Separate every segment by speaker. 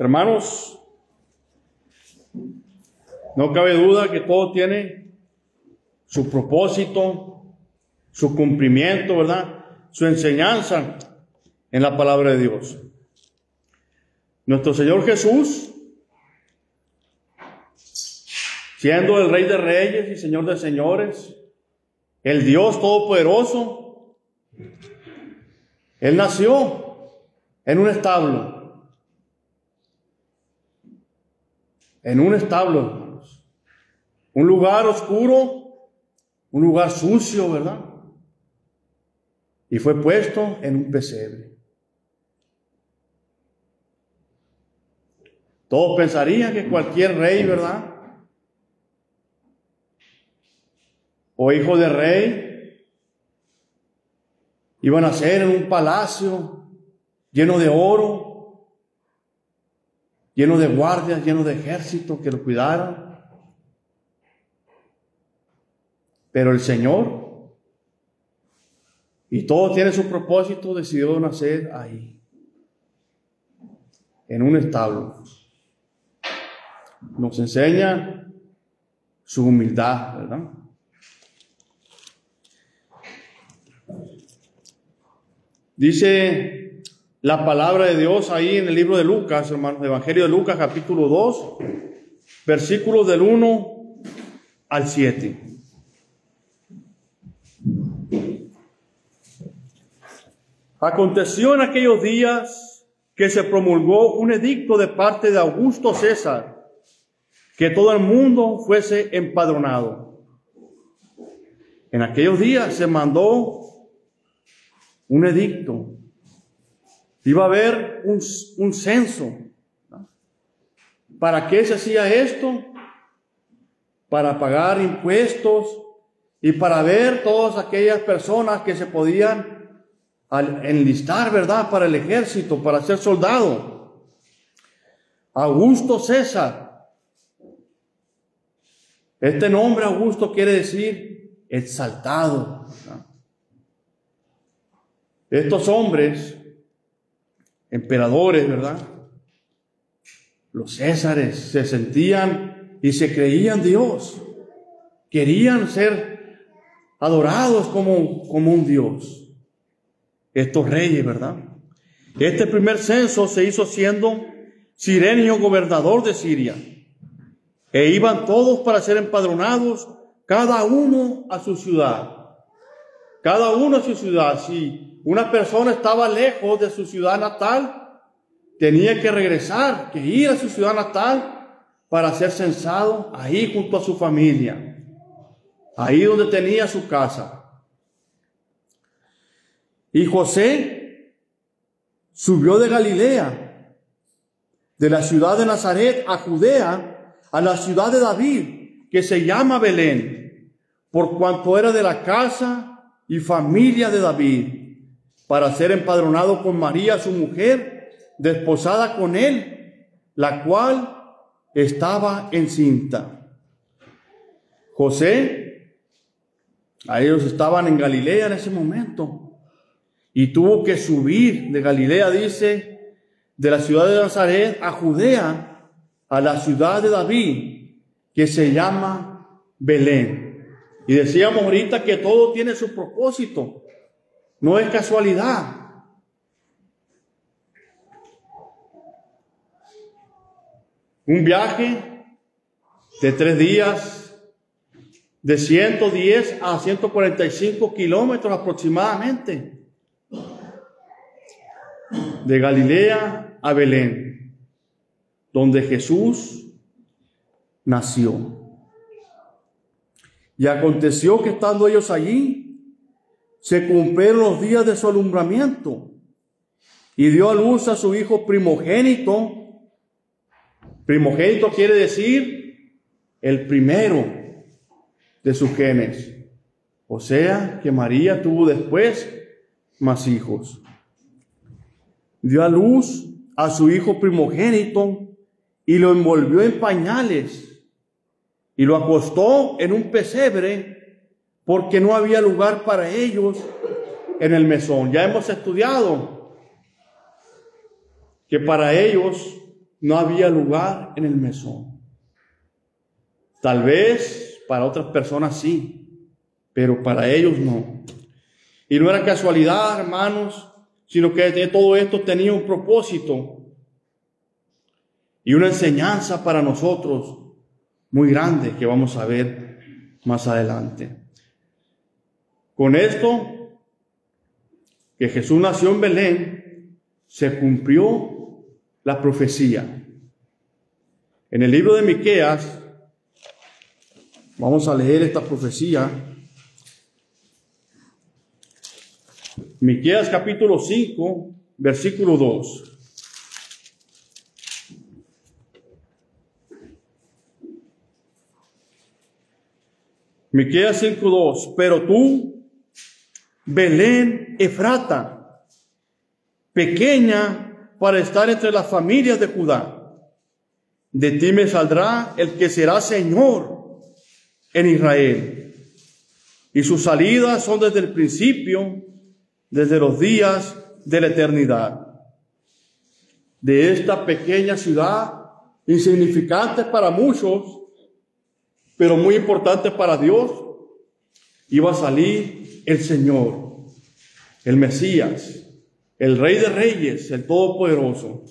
Speaker 1: Hermanos, no cabe duda que todo tiene su propósito, su cumplimiento, ¿verdad? Su enseñanza en la palabra de Dios. Nuestro Señor Jesús, siendo el Rey de Reyes y Señor de Señores, el Dios Todopoderoso, Él nació en un establo. En un establo, hermanos. Un lugar oscuro, un lugar sucio, ¿verdad? Y fue puesto en un pesebre. Todos pensarían que cualquier rey, ¿verdad? O hijo de rey, iban a ser en un palacio lleno de oro, lleno de guardias, lleno de ejército que lo cuidaran. Pero el Señor, y todo tiene su propósito, decidió nacer ahí, en un establo. Nos enseña su humildad, ¿verdad? Dice la palabra de Dios ahí en el libro de Lucas, hermanos, Evangelio de Lucas, capítulo 2, versículos del 1 al 7. Aconteció en aquellos días que se promulgó un edicto de parte de Augusto César, que todo el mundo fuese empadronado. En aquellos días se mandó un edicto. Iba a haber un censo. ¿Para qué se hacía esto? Para pagar impuestos y para ver todas aquellas personas que se podían enlistar, ¿verdad? Para el ejército, para ser soldado. Augusto César. Este nombre Augusto quiere decir exaltado, ¿verdad? Estos hombres, emperadores, ¿verdad? Los césares se sentían y se creían Dios. Querían ser adorados como un Dios. Estos reyes, ¿verdad? Este primer censo se hizo siendo Cirenio gobernador de Siria. E iban todos para ser empadronados, cada uno a su ciudad. Cada uno a su ciudad. Si una persona estaba lejos de su ciudad natal, tenía que regresar, que ir a su ciudad natal para ser censado ahí junto a su familia, ahí donde tenía su casa. Y José subió de Galilea, de la ciudad de Nazaret a Judea, a la ciudad de David, que se llama Belén, por cuanto era de la casa y familia de David, para ser empadronado con María, su mujer, desposada con él, la cual estaba encinta. José, a ellos estaban en Galilea en ese momento, y tuvo que subir de Galilea, dice, de la ciudad de Nazaret a Judea, a la ciudad de David, que se llama Belén. Y decíamos ahorita que todo tiene su propósito, no es casualidad. Un viaje de 3 días, de 110 a 145 kilómetros aproximadamente, de Galilea a Belén, donde Jesús nació. Y aconteció que estando ellos allí, se cumplieron los días de su alumbramiento, y dio a luz a su hijo primogénito. Primogénito quiere decir el primero de sus genes. O sea que María tuvo después más hijos. Dio a luz a su hijo primogénito y lo envolvió en pañales y lo acostó en un pesebre porque no había lugar para ellos en el mesón. Ya hemos estudiado que para ellos no había lugar en el mesón. Tal vez para otras personas sí, pero para ellos no. Y no era casualidad, hermanos, sino que todo esto tenía un propósito y una enseñanza para nosotros muy grande que vamos a ver más adelante. Con esto, que Jesús nació en Belén, se cumplió la profecía. En el libro de Miqueas, vamos a leer esta profecía. Miqueas capítulo 5, versículo 2. Miqueas 5:2. Pero tú, Belén Efrata, pequeña para estar entre las familias de Judá, de ti me saldrá el que será Señor en Israel, y sus salidas son desde el principio, desde los días de la eternidad. De esta pequeña ciudad, insignificante para muchos, pero muy importante para Dios, iba a salir el Señor, el Mesías, el Rey de Reyes, el Todopoderoso.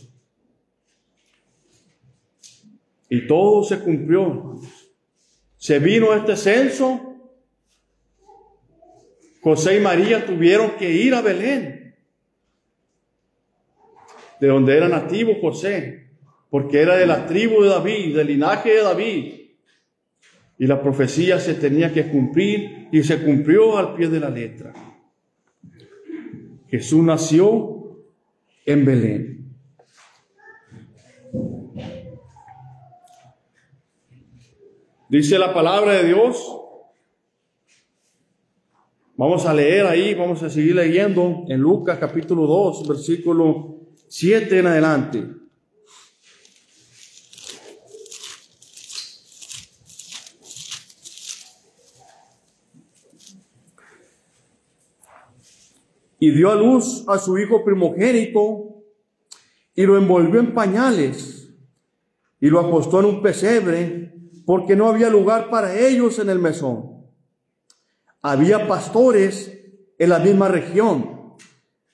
Speaker 1: Y todo se cumplió. Se vino este censo. José y María tuvieron que ir a Belén, de donde era nativo José, porque era de la tribu de David, del linaje de David. Y la profecía se tenía que cumplir y se cumplió al pie de la letra. Jesús nació en Belén. Dice la palabra de Dios. Vamos a leer ahí, vamos a seguir leyendo en Lucas capítulo 2, versículo 7 en adelante. Y dio a luz a su hijo primogénito y lo envolvió en pañales y lo acostó en un pesebre porque no había lugar para ellos en el mesón. Había pastores en la misma región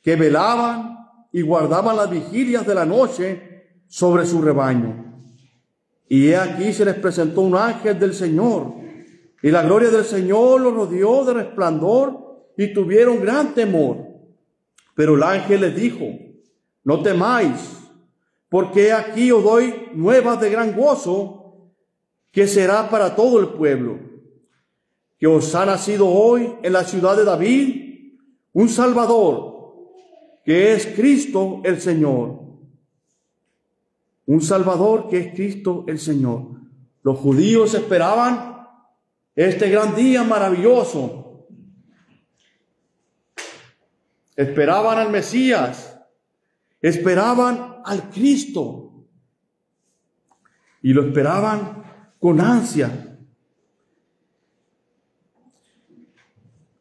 Speaker 1: que velaban y guardaban las vigilias de la noche sobre su rebaño. Y he aquí se les presentó un ángel del Señor, y la gloria del Señor los rodeó de resplandor y tuvieron gran temor. Pero el ángel les dijo: no temáis, porque aquí os doy nuevas de gran gozo, que será para todo el pueblo, que os ha nacido hoy en la ciudad de David un Salvador, que es Cristo el Señor. Un Salvador que es Cristo el Señor. Los judíos esperaban este gran día maravilloso. Esperaban al Mesías, esperaban al Cristo, y lo esperaban con ansia.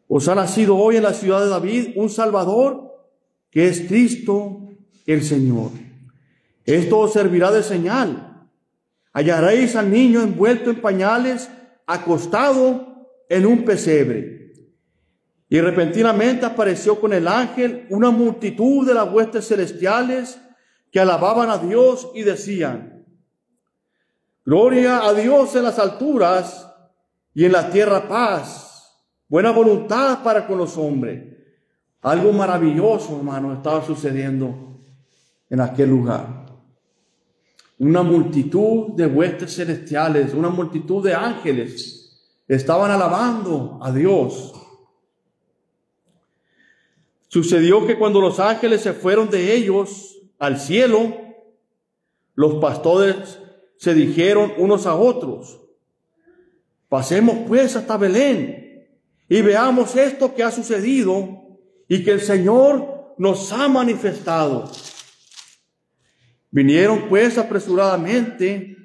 Speaker 1: Os ha nacido hoy en la ciudad de David un Salvador, que es Cristo el Señor. Esto os servirá de señal. Hallaréis al niño envuelto en pañales, acostado en un pesebre. Y repentinamente apareció con el ángel una multitud de las huestes celestiales que alababan a Dios y decían: gloria a Dios en las alturas y en la tierra paz, buena voluntad para con los hombres. Algo maravilloso, hermano, estaba sucediendo en aquel lugar. Una multitud de huestes celestiales, una multitud de ángeles estaban alabando a Dios. Sucedió que cuando los ángeles se fueron de ellos al cielo, los pastores se dijeron unos a otros: pasemos pues hasta Belén y veamos esto que ha sucedido y que el Señor nos ha manifestado. Vinieron pues apresuradamente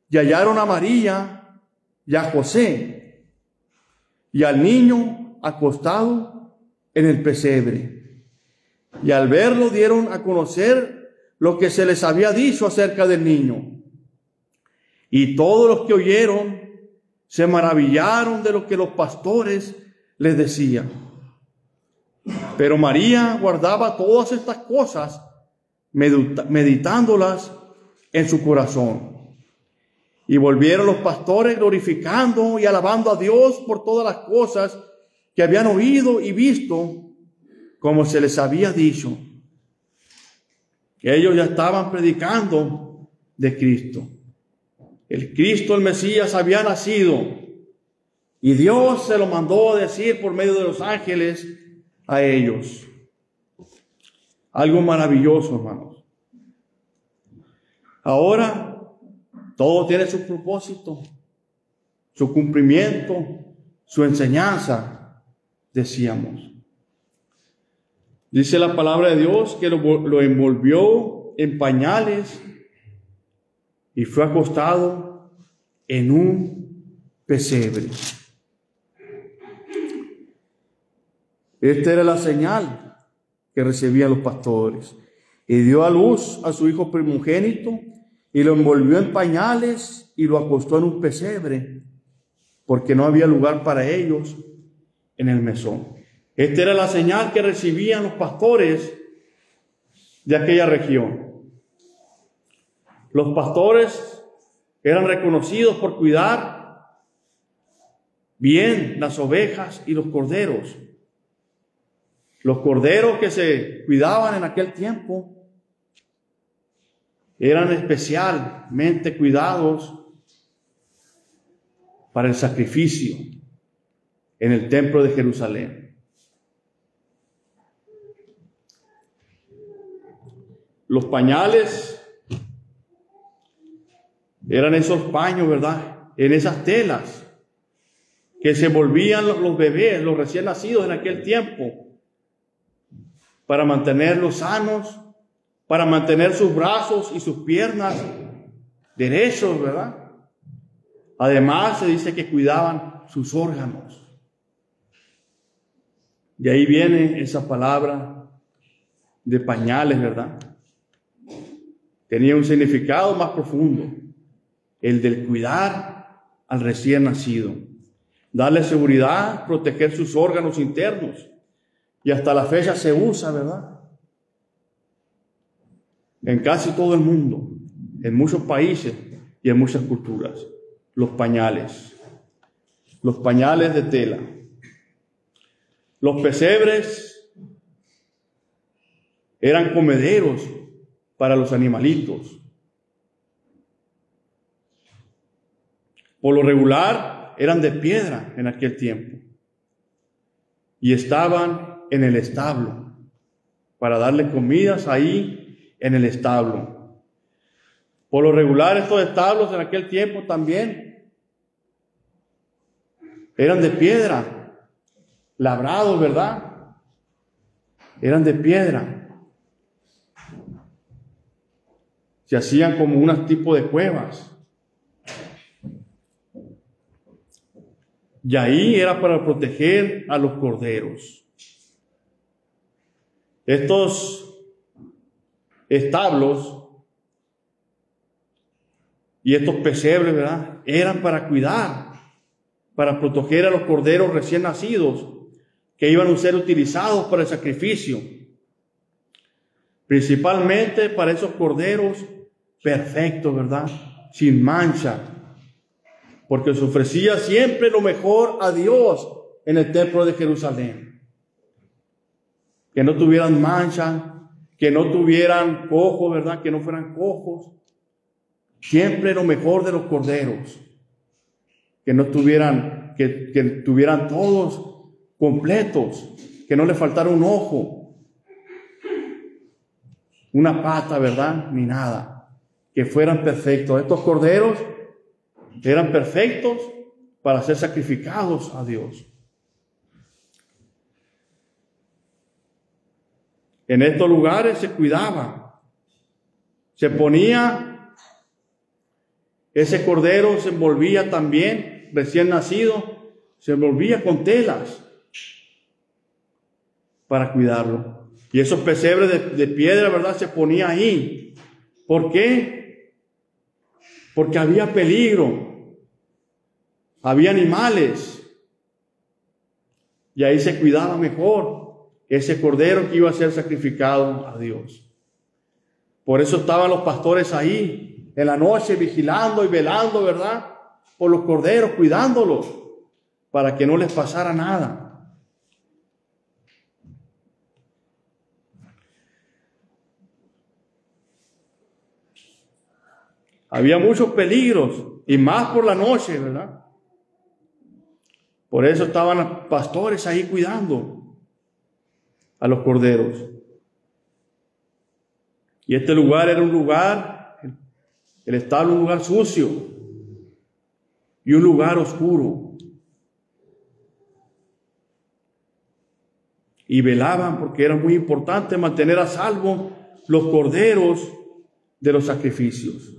Speaker 1: y hallaron a María y a José y al niño acostado en el pesebre. Y al verlo dieron a conocer lo que se les había dicho acerca del niño. Y todos los que oyeron se maravillaron de lo que los pastores les decían. Pero María guardaba todas estas cosas, meditándolas en su corazón. Y volvieron los pastores glorificando y alabando a Dios por todas las cosas que habían oído y visto, como se les había dicho. Ellos ya estaban predicando de Cristo. El Cristo, el Mesías, había nacido y Dios se lo mandó a decir por medio de los ángeles a ellos. Algo maravilloso, hermanos. Ahora todo tiene su propósito, su cumplimiento, su enseñanza, decíamos. Dice la palabra de Dios que lo envolvió en pañales y fue acostado en un pesebre. Esta era la señal que recibían los pastores. Y dio a luz a su hijo primogénito y lo envolvió en pañales y lo acostó en un pesebre, porque no había lugar para ellos en el mesón. Esta era la señal que recibían los pastores de aquella región. Los pastores eran reconocidos por cuidar bien las ovejas y los corderos. Los corderos que se cuidaban en aquel tiempo eran especialmente cuidados para el sacrificio en el templo de Jerusalén. Los pañales eran esos paños, ¿verdad? En esas telas que se volvían los bebés, los recién nacidos en aquel tiempo, para mantenerlos sanos, para mantener sus brazos y sus piernas derechos, ¿verdad? Además, se dice que cuidaban sus órganos. De ahí viene esa palabra de pañales, ¿verdad? Tenía un significado más profundo, el del cuidar al recién nacido, darle seguridad, proteger sus órganos internos. Y hasta la fecha se usa, ¿verdad? En casi todo el mundo, en muchos países y en muchas culturas, los pañales de tela. Los pesebres eran comederos para los animalitos. Por lo regular eran de piedra en aquel tiempo y estaban en el establo para darle comidas ahí en el establo. Por lo regular estos establos en aquel tiempo también eran de piedra, labrados, ¿verdad? Eran de piedra. Se hacían como un tipo de cuevas. Y ahí era para proteger a los corderos. Estos establos y estos pesebres, ¿verdad?, eran para cuidar, para proteger a los corderos recién nacidos que iban a ser utilizados para el sacrificio. Principalmente para esos corderos perfectos, ¿verdad?, sin mancha, porque se ofrecía siempre lo mejor a Dios en el templo de Jerusalén. Que no tuvieran mancha, que no tuvieran cojos, ¿verdad?, que no fueran cojos. Siempre lo mejor de los corderos. Que no tuvieran, que tuvieran todos completos, que no les faltara un ojo, una pata, ¿verdad?, ni nada. Que fueran perfectos. Estos corderos eran perfectos para ser sacrificados a Dios. En estos lugares se cuidaba, se ponía, ese cordero se envolvía también, recién nacido, se envolvía con telas para cuidarlo. Y esos pesebres de piedra, ¿verdad?, se ponía ahí ¿Por qué? Porque había peligro, había animales, y ahí se cuidaba mejor ese cordero que iba a ser sacrificado a Dios. Por eso estaban los pastores ahí en la noche vigilando y velando, ¿verdad?, por los corderos, cuidándolos, para que no les pasara nada. Había muchos peligros, y más por la noche, ¿verdad? Por eso estaban los pastores ahí cuidando a los corderos. Y este lugar era un lugar, el establo, un lugar sucio y un lugar oscuro. Y velaban porque era muy importante mantener a salvo los corderos de los sacrificios.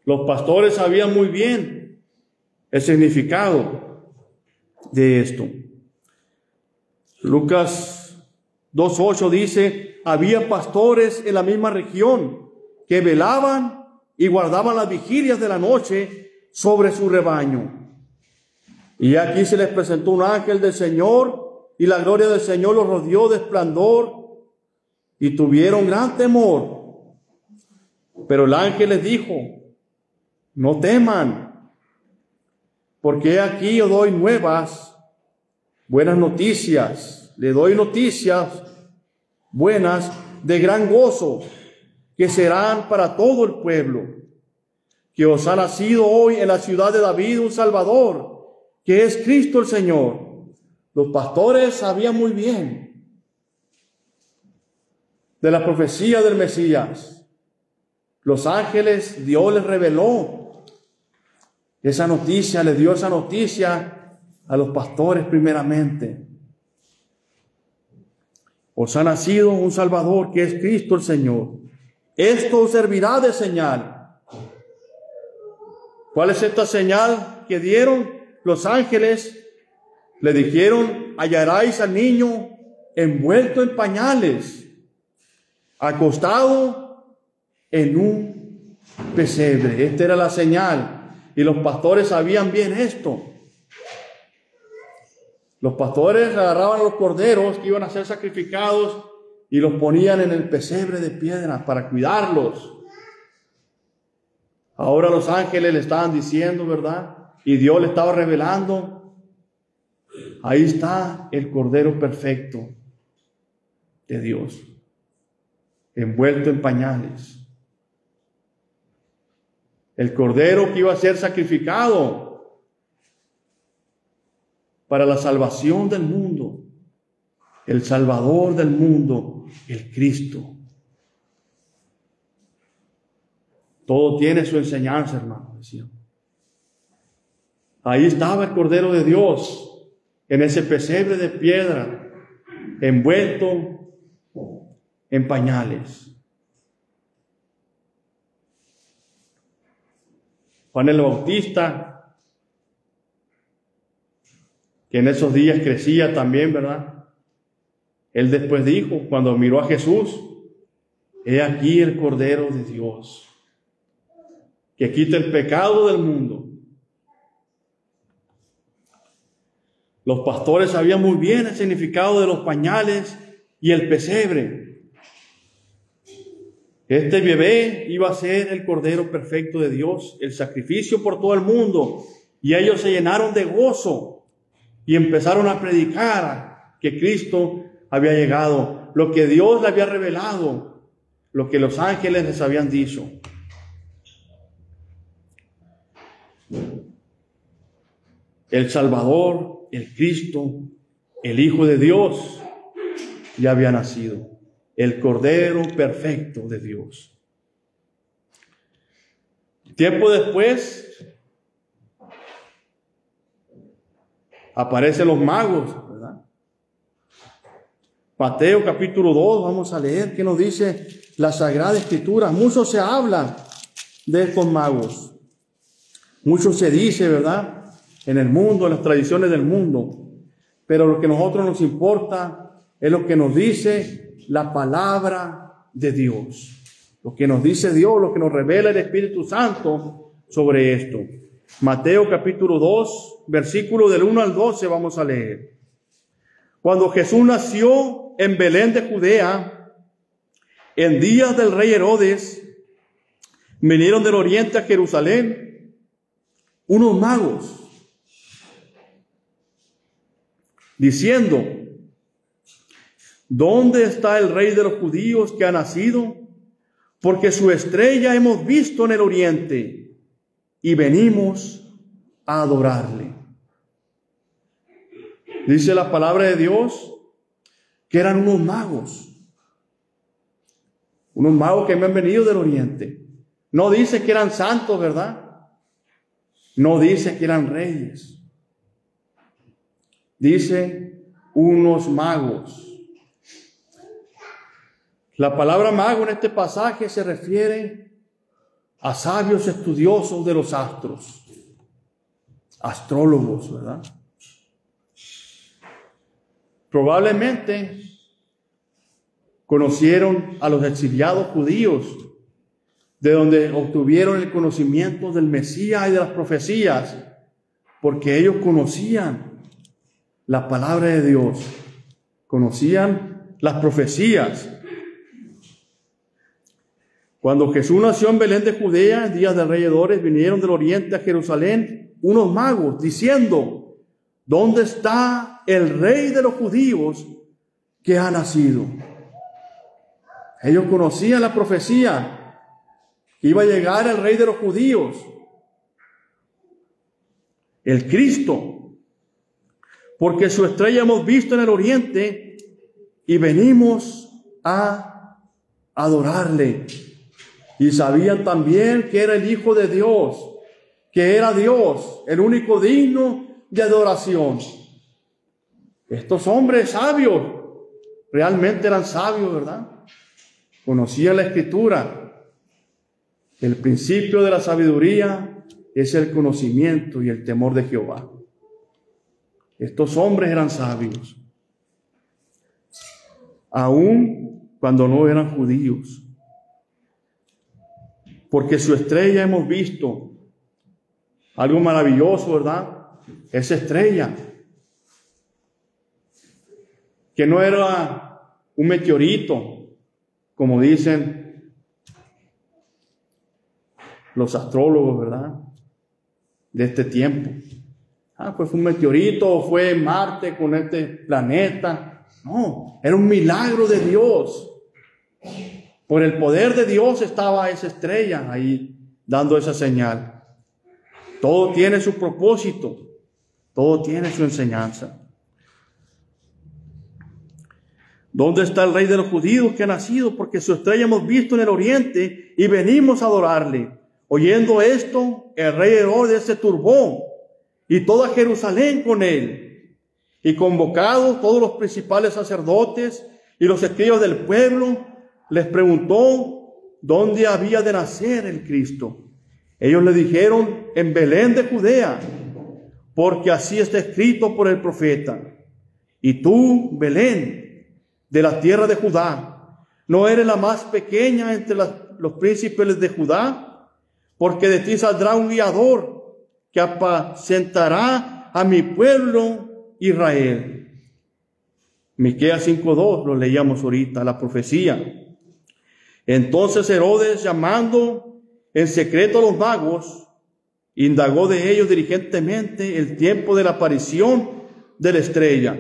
Speaker 1: Los pastores sabían muy bien el significado de esto. Lucas 2:8 dice: había pastores en la misma región que velaban y guardaban las vigilias de la noche sobre su rebaño. Y aquí se les presentó un ángel del Señor, y la gloria del Señor los rodeó de esplendor, y tuvieron gran temor. Pero el ángel les dijo: no teman, porque aquí os doy buenas noticias. Le doy noticias buenas de gran gozo, que serán para todo el pueblo. Que os ha nacido hoy en la ciudad de David un Salvador, que es Cristo el Señor. Los pastores sabían muy bien de la profecía del Mesías. Los ángeles, Dios les reveló esa noticia, les dio esa noticia a los pastores primeramente. Os ha nacido un Salvador, que es Cristo el Señor. Esto os servirá de señal. ¿Cuál es esta señal que dieron los ángeles? Le dijeron: hallaréis al niño envuelto en pañales, acostado en un pesebre. Esta era la señal. Y los pastores sabían bien esto. Los pastores agarraban a los corderos que iban a ser sacrificados y los ponían en el pesebre de piedra para cuidarlos. Ahora los ángeles le estaban diciendo, ¿verdad? Y Dios le estaba revelando: ahí está el cordero perfecto de Dios, envuelto en pañales. El cordero que iba a ser sacrificado para la salvación del mundo, el Salvador del mundo, el Cristo. Todo tiene su enseñanza, hermano, decía. Ahí estaba el Cordero de Dios, en ese pesebre de piedra, envuelto en pañales. Juan el Bautista, que en esos días crecía también, ¿verdad? Él después dijo, cuando miró a Jesús: he aquí el Cordero de Dios, que quita el pecado del mundo. Los pastores sabían muy bien el significado de los pañales y el pesebre. Este bebé iba a ser el Cordero perfecto de Dios, el sacrificio por todo el mundo. Y ellos se llenaron de gozo y empezaron a predicar que Cristo había llegado, lo que Dios le había revelado, lo que los ángeles les habían dicho. El Salvador, el Cristo, el Hijo de Dios, ya había nacido. El Cordero perfecto de Dios. Tiempo después aparecen los magos, ¿verdad? Mateo capítulo 2, vamos a leer qué nos dice la Sagrada Escritura. Mucho se habla de estos magos. Mucho se dice, ¿verdad?, en el mundo, en las tradiciones del mundo. Pero lo que a nosotros nos importa es lo que nos dice la palabra de Dios. Lo que nos dice Dios, lo que nos revela el Espíritu Santo sobre esto. Mateo capítulo 2, versículo del 1 al 12 vamos a leer. Cuando Jesús nació en Belén de Judea, en días del rey Herodes, vinieron del oriente a Jerusalén unos magos, diciendo: ¿dónde está el rey de los judíos que ha nacido? Porque su estrella hemos visto en el oriente y venimos a adorarle. Dice la palabra de Dios que eran unos magos que habían venido del oriente. No dice que eran santos, ¿verdad? No dice que eran reyes. Dice unos magos. La palabra mago en este pasaje se refiere a sabios estudiosos de los astros, astrólogos, ¿verdad? Probablemente conocieron a los exiliados judíos, de donde obtuvieron el conocimiento del Mesías y de las profecías, porque ellos conocían la palabra de Dios, conocían las profecías. Cuando Jesús nació en Belén de Judea, en días del rey Herodes, vinieron del oriente a Jerusalén unos magos, diciendo: ¿dónde está el rey de los judíos que ha nacido? Ellos conocían la profecía, que iba a llegar el rey de los judíos, el Cristo, porque su estrella hemos visto en el oriente y venimos a adorarle. Y sabían también que era el Hijo de Dios, que era Dios, el único digno de adoración. Estos hombres sabios, realmente eran sabios, ¿verdad? Conocían la Escritura. El principio de la sabiduría es el conocimiento y el temor de Jehová. Estos hombres eran sabios, aun cuando no eran judíos. Porque su estrella hemos visto. Algo maravilloso, ¿verdad? Esa estrella, que no era un meteorito, como dicen los astrólogos, ¿verdad? De este tiempo. Pues fue un meteorito, o fue Marte con este planeta. No, era un milagro de Dios. Por el poder de Dios estaba esa estrella ahí dando esa señal. Todo tiene su propósito, todo tiene su enseñanza. ¿Dónde está el rey de los judíos que ha nacido? Porque su estrella hemos visto en el oriente y venimos a adorarle. Oyendo esto, el rey Herodes se turbó y toda Jerusalén con él. Y convocados todos los principales sacerdotes y los escribas del pueblo, les preguntó dónde había de nacer el Cristo. Ellos le dijeron: en Belén de Judea, porque así está escrito por el profeta. Y tú, Belén, de la tierra de Judá, ¿no eres la más pequeña entre los príncipes de Judá? Porque de ti saldrá un guiador que apacentará a mi pueblo Israel. Miqueas 5:2, lo leíamos ahorita, la profecía. Entonces Herodes, llamando en secreto a los magos, indagó de ellos diligentemente el tiempo de la aparición de la estrella.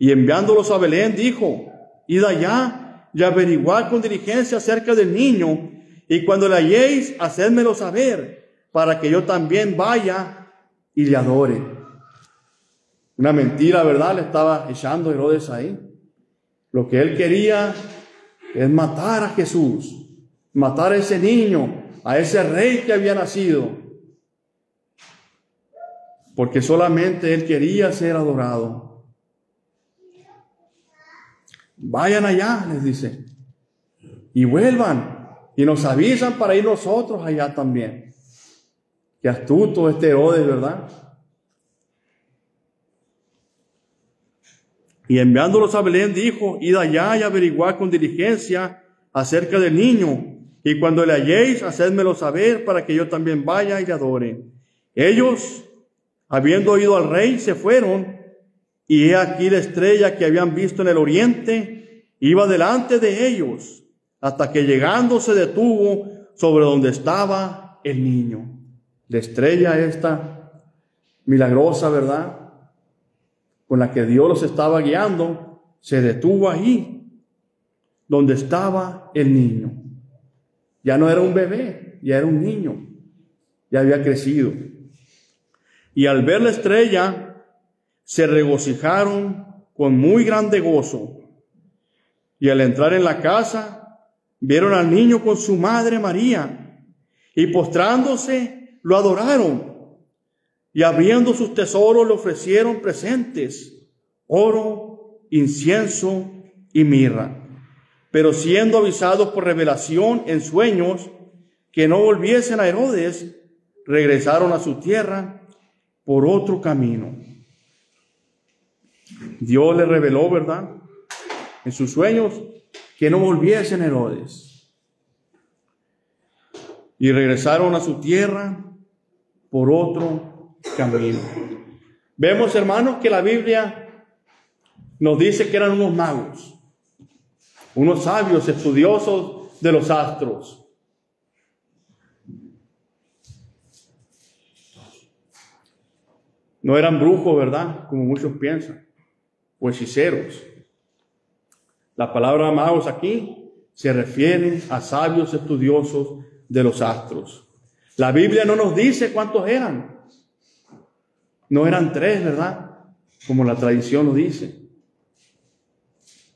Speaker 1: Y enviándolos a Belén, dijo: id allá y averiguad con diligencia acerca del niño, y cuando le halléis, hacedmelo saber, para que yo también vaya y le adore. Una mentira, ¿verdad?, le estaba echando Herodes ahí. Lo que él quería es matar a Jesús, matar a ese niño, a ese rey que había nacido, porque solamente él quería ser adorado. Vayan allá, les dice, y vuelvan, y nos avisan para ir nosotros allá también. Qué astuto este Herodes, ¿verdad? Y enviándolos a Belén dijo: id allá y averiguad con diligencia acerca del niño, y cuando le halléis, hacédmelo saber para que yo también vaya y le adore. Ellos, habiendo oído al rey, se fueron, y he aquí la estrella que habían visto en el oriente iba delante de ellos, hasta que llegando se detuvo sobre donde estaba el niño. La estrella esta milagrosa, ¿verdad?, con la que Dios los estaba guiando, se detuvo ahí, donde estaba el niño. Ya no era un bebé, ya era un niño, ya había crecido. Y al ver la estrella, se regocijaron con muy grande gozo. Y al entrar en la casa, vieron al niño con su madre María, y postrándose, lo adoraron. Y abriendo sus tesoros, le ofrecieron presentes: oro, incienso y mirra. Pero siendo avisados por revelación en sueños que no volviesen a Herodes, regresaron a su tierra por otro camino. Dios le reveló, ¿verdad?, en sus sueños, que no volviesen a Herodes. Y regresaron a su tierra por otro camino. Vemos, hermanos, que la Biblia nos dice que eran unos magos, unos sabios estudiosos de los astros. No eran brujos, ¿verdad?, como muchos piensan, o hechiceros. La palabra magos aquí se refiere a sabios estudiosos de los astros. La Biblia no nos dice cuántos eran. No eran 3, ¿verdad?, como la tradición nos dice.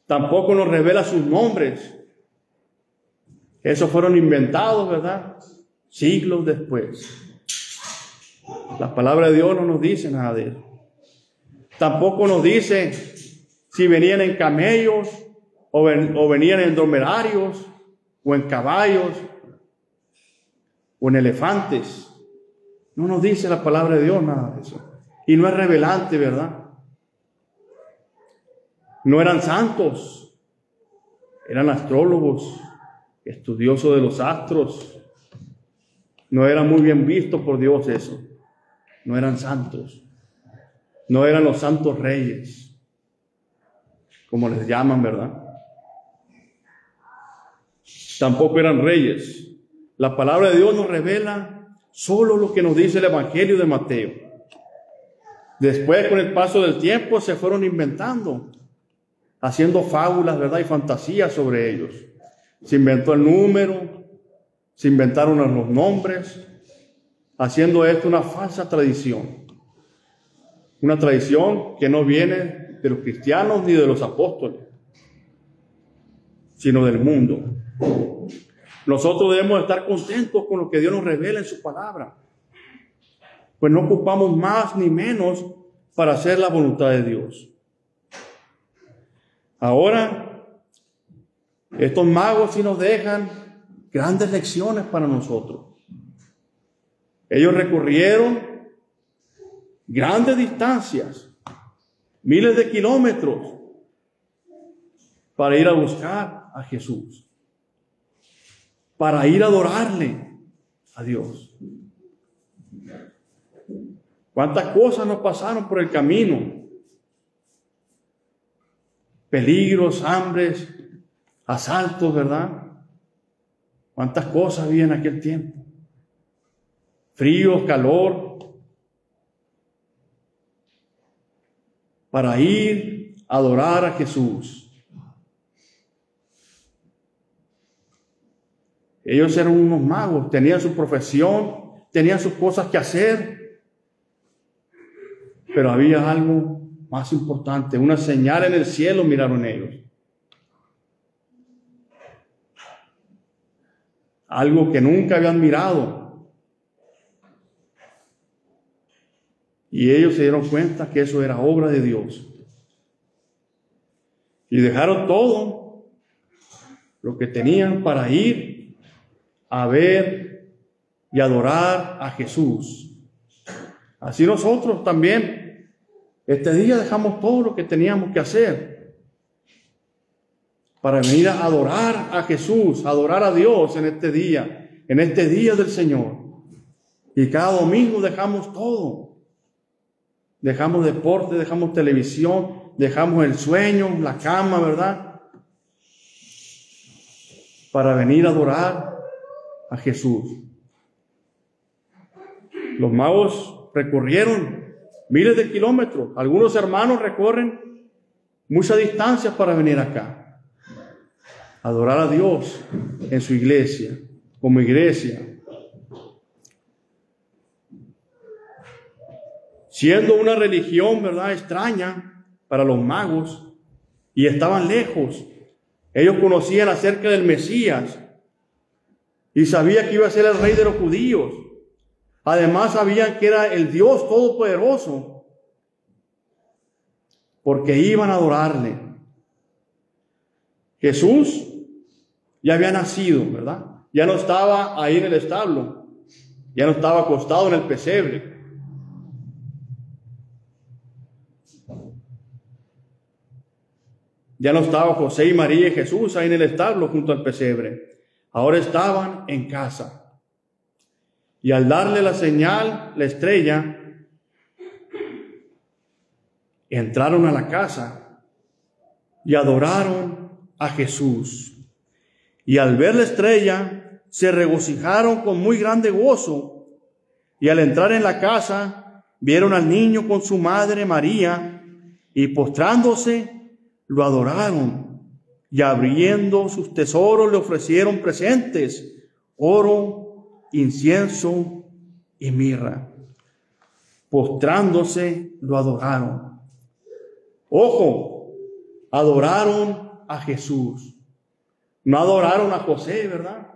Speaker 1: Tampoco nos revela sus nombres. Esos fueron inventados, ¿verdad?, siglos después. La palabra de Dios no nos dice nada de eso. Tampoco nos dice si venían en camellos o venían en dromedarios o en caballos o en elefantes. No nos dice la palabra de Dios nada de eso. Y no es revelante, ¿verdad? No eran santos, eran astrólogos, estudiosos de los astros. No era muy bien visto por Dios eso. No eran santos. No eran los santos reyes, como les llaman, ¿verdad? Tampoco eran reyes. La palabra de Dios nos revela solo lo que nos dice el Evangelio de Mateo. Después, con el paso del tiempo, se fueron inventando, haciendo fábulas, ¿verdad?, y fantasías sobre ellos. Se inventó el número, se inventaron los nombres, haciendo esto una falsa tradición. Una tradición que no viene de los cristianos ni de los apóstoles, sino del mundo. Nosotros debemos estar contentos con lo que Dios nos revela en su palabra, pues no ocupamos más ni menos para hacer la voluntad de Dios. Ahora, estos magos sí nos dejan grandes lecciones para nosotros. Ellos recorrieron grandes distancias, miles de kilómetros, para ir a buscar a Jesús, para ir a adorarle a Dios. ¿Cuántas cosas nos pasaron por el camino? Peligros, hambres, asaltos, ¿verdad? ¿Cuántas cosas había en aquel tiempo? Frío, calor, para ir a adorar a Jesús. Ellos eran unos magos, tenían su profesión, tenían sus cosas que hacer, pero había algo más importante, una señal en el cielo miraron ellos. Algo que nunca habían mirado. Y ellos se dieron cuenta que eso era obra de Dios. Y dejaron todo lo que tenían para ir a ver y adorar a Jesús. Así nosotros también Este día dejamos todo lo que teníamos que hacer para venir a adorar a Jesús, a adorar a Dios en este día del Señor. Y cada domingo dejamos todo. Dejamos deporte, dejamos televisión, dejamos el sueño, la cama, ¿verdad? Para venir a adorar a Jesús. Los magos recorrieron miles de kilómetros. Algunos hermanos recorren muchas distancias para venir acá. Adorar a Dios en su iglesia, como iglesia. Siendo una religión, ¿verdad?, extraña para los magos, y estaban lejos. Ellos conocían acerca del Mesías y sabían que iba a ser el rey de los judíos. Además sabían que era el Dios Todopoderoso, porque iban a adorarle. Jesús ya había nacido, ¿verdad? Ya no estaba ahí en el establo, ya no estaba acostado en el pesebre. Ya no estaba José y María y Jesús ahí en el establo junto al pesebre. Ahora estaban en casa. Y al darle la señal, la estrella, entraron a la casa y adoraron a Jesús. Y al ver la estrella, se regocijaron con muy grande gozo. Y al entrar en la casa, vieron al niño con su madre María, y postrándose, lo adoraron, y abriendo sus tesoros le ofrecieron presentes, oro, incienso y mirra. Postrándose, lo adoraron. Ojo, adoraron a Jesús. No adoraron a José, ¿verdad?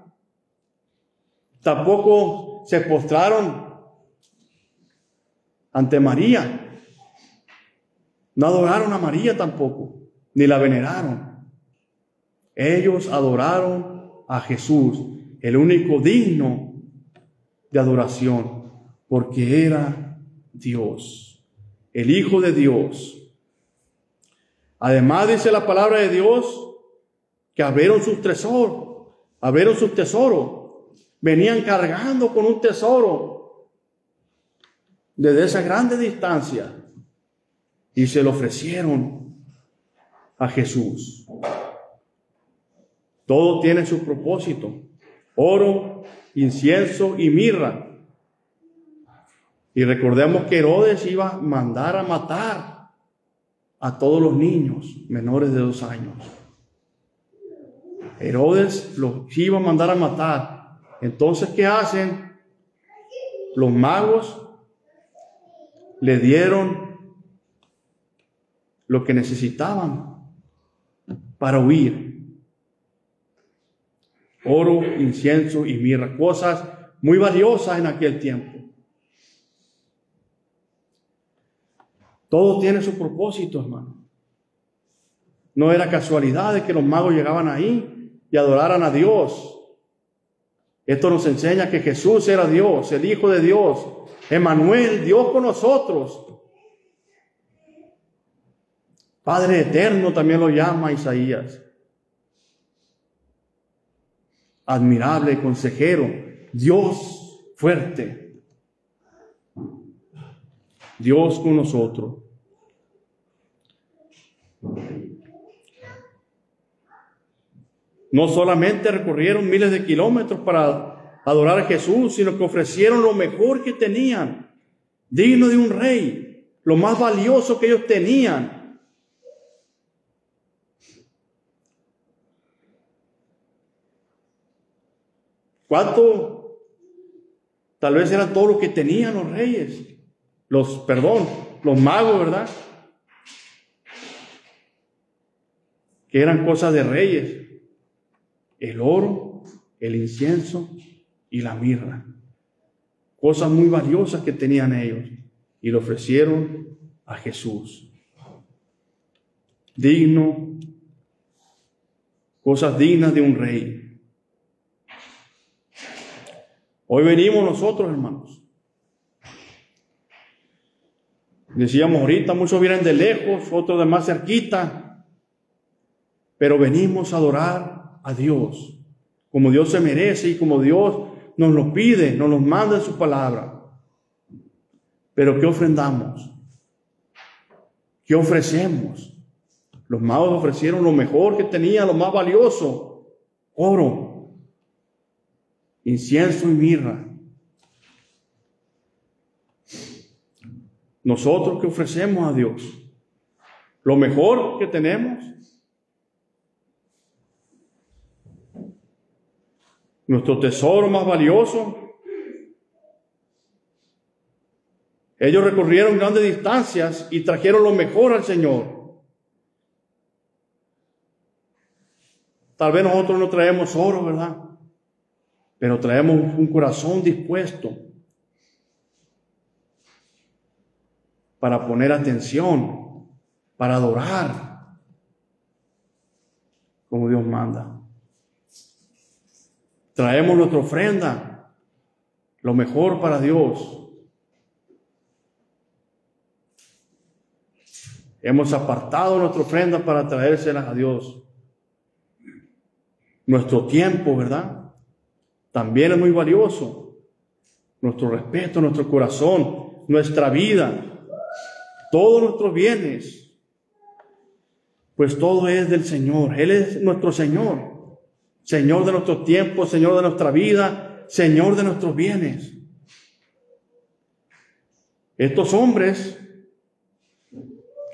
Speaker 1: Tampoco se postraron ante María. No adoraron a María tampoco, ni la veneraron. Ellos adoraron a Jesús, el único digno de adoración, porque era Dios, el Hijo de Dios. Además dice la palabra de Dios que abrieron sus tesoros, venían cargando con un tesoro desde esa grande distancia y se lo ofrecieron a Jesús. Todo tiene su propósito: oro, incienso y mirra. Y recordemos que Herodes iba a mandar a matar a todos los niños menores de 2 años. Herodes los iba a mandar a matar. Entonces, ¿qué hacen? Los magos le dieron lo que necesitaban para huir: oro, incienso y mirra, cosas muy valiosas en aquel tiempo. Todo tiene su propósito, hermano. No era casualidad de que los magos llegaban ahí y adoraran a Dios. Esto nos enseña que Jesús era Dios, el Hijo de Dios, Emmanuel, Dios con nosotros. Padre eterno también lo llama Isaías. Admirable consejero, Dios fuerte, Dios con nosotros. No solamente recorrieron miles de kilómetros para adorar a Jesús, sino que ofrecieron lo mejor que tenían, digno de un rey, lo más valioso que ellos tenían. ¿Cuánto? Tal vez era todo lo que tenían los reyes, los magos, ¿verdad? Que eran cosas de reyes: el oro, el incienso y la mirra. Cosas muy valiosas que tenían ellos, y lo ofrecieron a Jesús. Cosas dignas de un rey. Hoy venimos nosotros, hermanos, Decíamos ahorita, muchos vienen de lejos, otros de más cerquita, pero venimos a adorar a Dios, como Dios se merece y como Dios nos lo pide, nos lo manda en su palabra. Pero ¿qué ofrendamos? ¿Qué ofrecemos? Los magos ofrecieron lo mejor que tenían, lo más valioso: oro, incienso y mirra. Nosotros, ¿qué ofrecemos a Dios? Lo mejor que tenemos, nuestro tesoro más valioso. Ellos recorrieron grandes distancias y trajeron lo mejor al Señor. Tal vez nosotros no traemos oro, ¿verdad? Pero traemos un corazón dispuesto para poner atención, para adorar como Dios manda. Traemos nuestra ofrenda, lo mejor para Dios. Hemos apartado nuestra ofrenda para traérselas a Dios. Nuestro tiempo, ¿verdad? También es muy valioso. Nuestro respeto, nuestro corazón, nuestra vida, todos nuestros bienes, pues todo es del Señor. Él es nuestro Señor, Señor de nuestro tiempo, Señor de nuestra vida, Señor de nuestros bienes. Estos hombres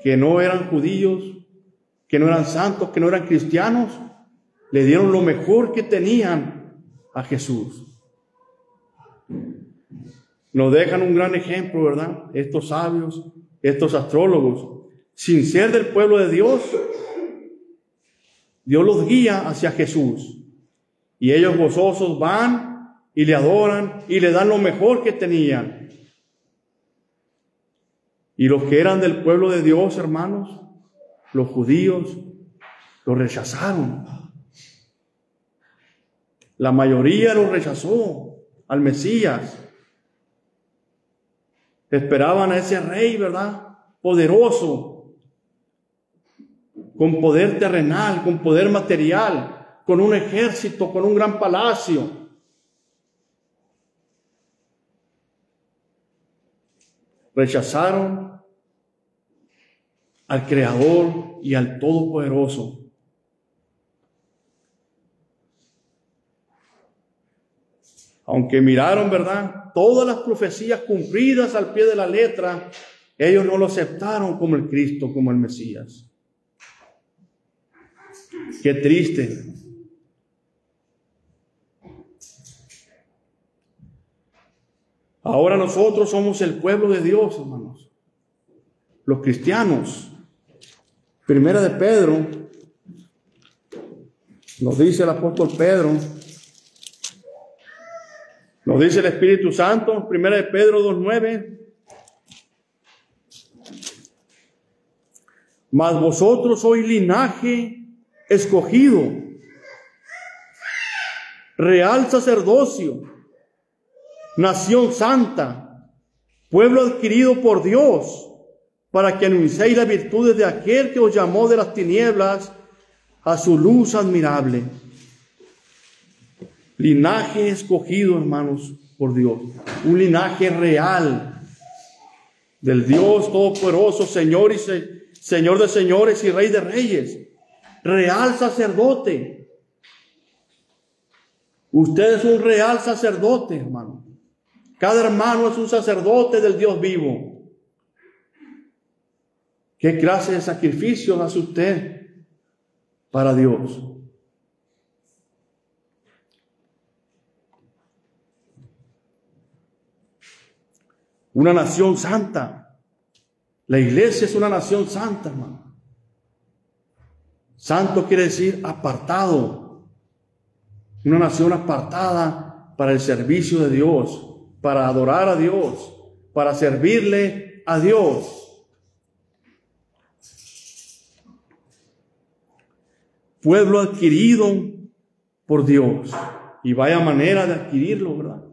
Speaker 1: que no eran judíos, que no eran santos, que no eran cristianos, le dieron lo mejor que tenían a Jesús. Nos dejan un gran ejemplo, ¿verdad? Estos sabios, estos astrólogos, sin ser del pueblo de Dios, Dios los guía hacia Jesús. Y ellos gozosos van y le adoran y le dan lo mejor que tenían. Y los que eran del pueblo de Dios, hermanos, los judíos, lo rechazaron. La mayoría lo rechazó al Mesías. Esperaban a ese rey, ¿verdad? Poderoso, con poder terrenal, con poder material, con un ejército, con un gran palacio. Rechazaron al Creador y al Todopoderoso. Aunque miraron, ¿verdad?, todas las profecías cumplidas al pie de la letra, ellos no lo aceptaron como el Cristo, como el Mesías. Qué triste. Ahora nosotros somos el pueblo de Dios, hermanos, los cristianos. Primera de Pedro, nos dice el apóstol Pedro, nos dice el Espíritu Santo, Primera de Pedro 2:9. Mas vosotros sois linaje escogido, real sacerdocio, nación santa, pueblo adquirido por Dios, para que anunciéis las virtudes de aquel que os llamó de las tinieblas a su luz admirable. Linaje escogido, hermanos, por Dios. Un linaje real del Dios Todopoderoso, Señor de señores y Rey de reyes. Real sacerdote. Usted es un real sacerdote, hermano. Cada hermano es un sacerdote del Dios vivo. ¿Qué clase de sacrificios hace usted para Dios? Una nación santa. La iglesia es una nación santa, hermano. Santo quiere decir apartado. Una nación apartada para el servicio de Dios, para adorar a Dios, para servirle a Dios. Pueblo adquirido por Dios. Y vaya manera de adquirirlo, ¿verdad?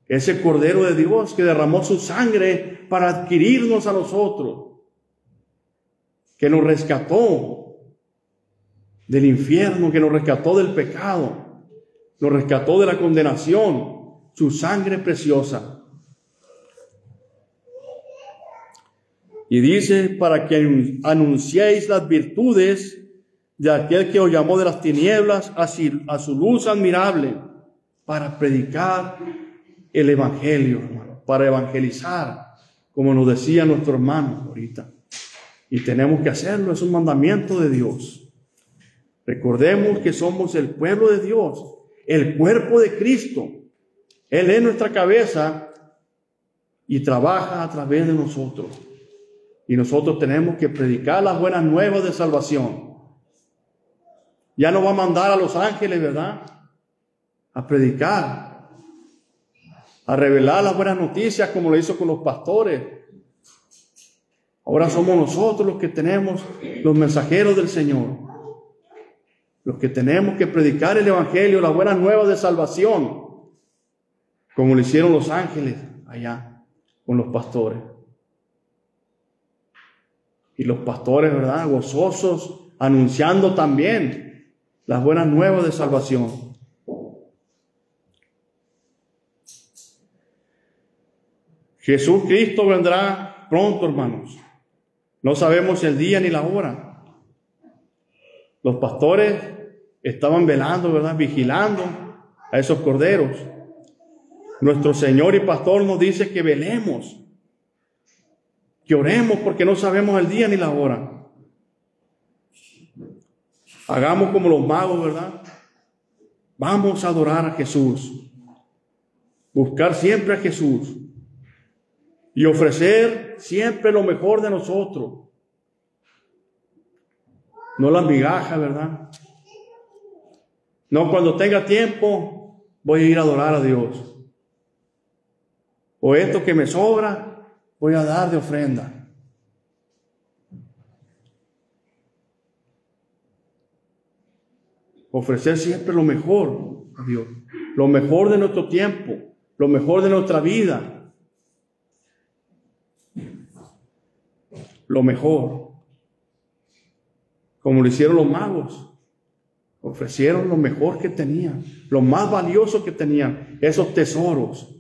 Speaker 1: Ese Cordero de Dios que derramó su sangre para adquirirnos a nosotros, que nos rescató del infierno, que nos rescató del pecado, nos rescató de la condenación, su sangre preciosa. Y dice, para que anunciéis las virtudes de aquel que os llamó de las tinieblas a su luz admirable, para predicar el Evangelio, hermano, para evangelizar, como nos decía nuestro hermano ahorita. Y tenemos que hacerlo, es un mandamiento de Dios. Recordemos que somos el pueblo de Dios, el cuerpo de Cristo. Él es nuestra cabeza y trabaja a través de nosotros. Y nosotros tenemos que predicar las buenas nuevas de salvación. Ya no va a mandar a los ángeles, ¿verdad?, a predicar, a revelar las buenas noticias como lo hizo con los pastores. Ahora somos nosotros los que tenemos los mensajeros del Señor, los que tenemos que predicar el Evangelio, las buenas nuevas de salvación, como lo hicieron los ángeles allá con los pastores. Y los pastores, ¿verdad?, gozosos, anunciando también las buenas nuevas de salvación. Jesús Cristo vendrá pronto, hermanos. No sabemos el día ni la hora. Los pastores estaban velando, ¿verdad?, vigilando a esos corderos. Nuestro Señor y Pastor nos dice que velemos, que oremos, porque no sabemos el día ni la hora. Hagamos como los magos, ¿verdad? Vamos a adorar a Jesús, buscar siempre a Jesús y ofrecer siempre lo mejor de nosotros. No las migajas, ¿verdad? No, cuando tenga tiempo voy a ir a adorar a Dios. O esto que me sobra voy a dar de ofrenda. Ofrecer siempre lo mejor a Dios, lo mejor de nuestro tiempo, lo mejor de nuestra vida. Lo mejor, como lo hicieron los magos, ofrecieron lo mejor que tenían, lo más valioso que tenían, esos tesoros.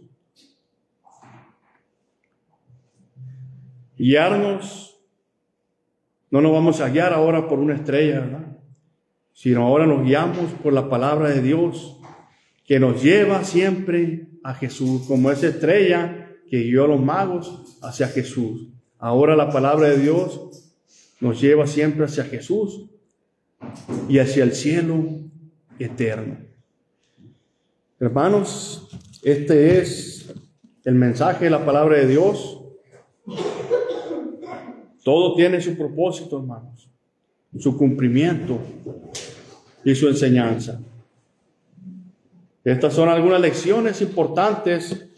Speaker 1: Guiarnos, no nos vamos a guiar ahora por una estrella, ¿verdad?, sino ahora nos guiamos por la palabra de Dios, que nos lleva siempre a Jesús, como esa estrella que guió a los magos hacia Jesús. Ahora la palabra de Dios nos lleva siempre hacia Jesús y hacia el cielo eterno. Hermanos, este es el mensaje de la palabra de Dios. Todo tiene su propósito, hermanos, su cumplimiento y su enseñanza. Estas son algunas lecciones importantes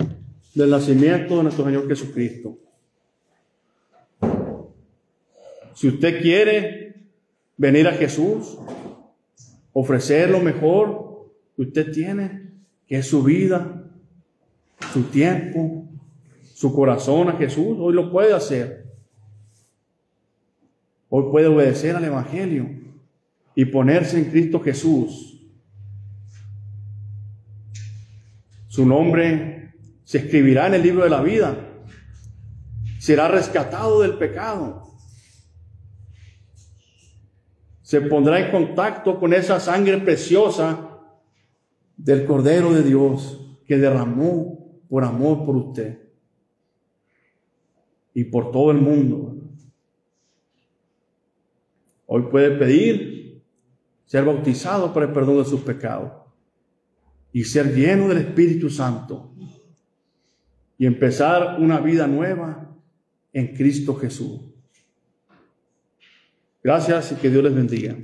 Speaker 1: del nacimiento de nuestro Señor Jesucristo. Si usted quiere venir a Jesús, ofrecer lo mejor que usted tiene, que es su vida, su tiempo, su corazón a Jesús, hoy lo puede hacer. Hoy puede obedecer al Evangelio y ponerse en Cristo Jesús. Su nombre se escribirá en el libro de la vida. Será rescatado del pecado. Se pondrá en contacto con esa sangre preciosa del Cordero de Dios que derramó por amor por usted y por todo el mundo. Hoy puede pedir ser bautizado para el perdón de sus pecados y ser lleno del Espíritu Santo y empezar una vida nueva en Cristo Jesús. Gracias y que Dios les bendiga.